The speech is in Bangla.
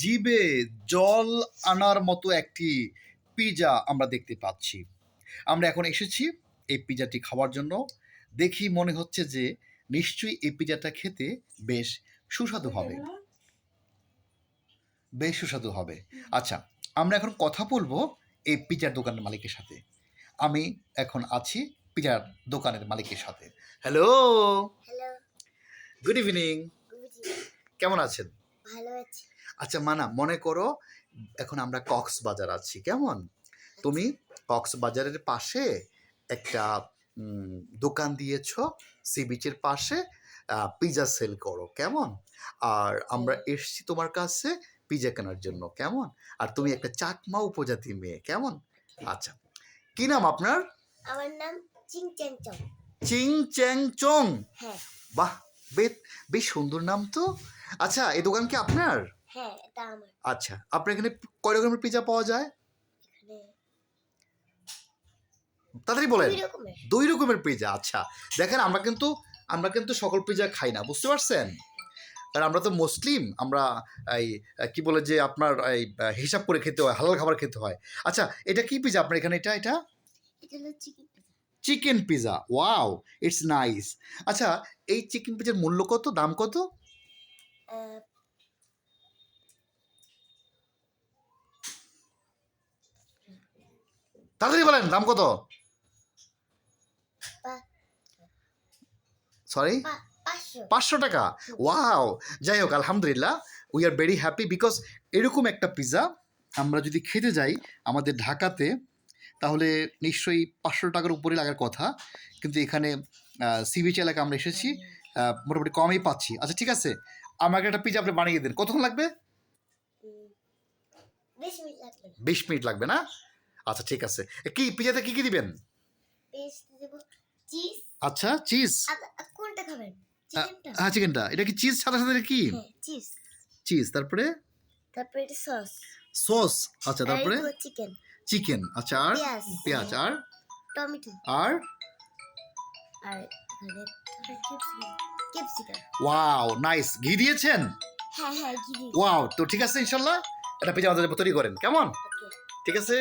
জিভে জল আনার মতো একটি পিৎজা আমরা দেখতে পাচ্ছি। আমরা এখন এসেছি এই পিৎজাটি খাওয়ার জন্য। দেখি মনে হচ্ছে যে নিশ্চয়ই এই পিৎজাটা খেতে বেশ সুস্বাদু হবে। বেশ সুস্বাদু হবে। আচ্ছা, আমরা এখন কথা বলবো এই পিৎজার দোকানের মালিকের সাথে। আমি এখন আছি পিৎজার দোকানের মালিকের সাথে। Hello, hello, good evening. Good কেমন আছেন? ভালো আছি। আচ্ছা মানা, মনে করো এখন আমরা কক্সবাজার আছি, কেমন? তুমি কক্সবাজারের পাশে একটা দোকান দিয়েছো, সি বিচের পাশে পিৎজা সেল করো, কেমন? আর আমরা এসছি তোমার কাছে পিৎজা কেনার জন্য, কেমন? আর তুমি একটা চাকমা উপজাতি মেয়ে, কেমন? আচ্ছা, কি নাম আপনার? আমার নাম চিং চ্যাং চং। চিং চ্যাং চং। হ্যাঁ বাহ, বেশ সুন্দর নাম তো। আচ্ছা, এই দোকান কি আপনার? হ্যাঁ, এটা আমার। আচ্ছা, আপনার এখানে কয় রকমের পিৎজা পাওয়া যায়? এখানে তাড়াতাড়ি বলেন। 2 রকমের। 2 রকমের পিৎজা। আচ্ছা, দেখেন আমরা কিন্তু সকল পিৎজা খাই না, বুঝতে পারছেন? কারণ আমরা তো মুসলিম, আমরা এই কি বলে যে আপনার এই হিসাব করে খেতে হয়, হালাল খাবার খেতে হয়। আচ্ছা, এটা কি পিৎজা আপনার এখানে? এটা এটা হলো chicken pizza. Chicken pizza. Wow, it's nice. আচ্ছা, এই চিকেন পিৎজার মূল্য কত? দাম কত? তাড়াতাড়ি বলেন, দাম কত? সরি, 500। 500 টাকা। ওয়াও, যাই হোক, আলহামদুলিল্লাহ, we are very happy because এরকম একটা পিৎজা আমরা যদি খেতে যাই আমাদের ঢাকাতে, তাহলে নিশ্চয়ই 500 টাকার উপরে লাগার কথা, কিন্তু এখানে সি বিচ এলাকা আমরা এসেছি, মোটামুটি কমই পাচ্ছি। আচ্ছা ঠিক আছে, আমাকে একটা পিৎজা আপনি বানিয়ে দেন। কতক্ষণ লাগবে? 20 মিনিট লাগবে না। 20 মিনিট লাগবে না? আচ্ছা ঠিক আছে। কি পিৎজাতে কি কি দিবেন? পেস্ট দেব, চিজ। আচ্ছা, চিজ। কোনটা খাবেন? চিকেনটা? হ্যাঁ, চিকেনটা। এটা কি চিজ সাথে সাথে কি? হ্যাঁ, চিজ। চিজ, তারপরে তারপরে এটা সস। সস। আচ্ছা, তারপরে চিকেন। চিকেন। আচ্ছা, আর পেঁয়াজ, আর টমেটো, আর আর এখানে ক্যাপসিকাম। Wow, nice. ঘি দিয়েছেন? হ্যাঁ হ্যাঁ, ঘি। ওয়াও, তো ঠিক আছে, ইনশাল্লাহ এটা পিৎজা আমাদের জন্য তৈরি করেন, কেমন? ওকে। ঠিক আছে।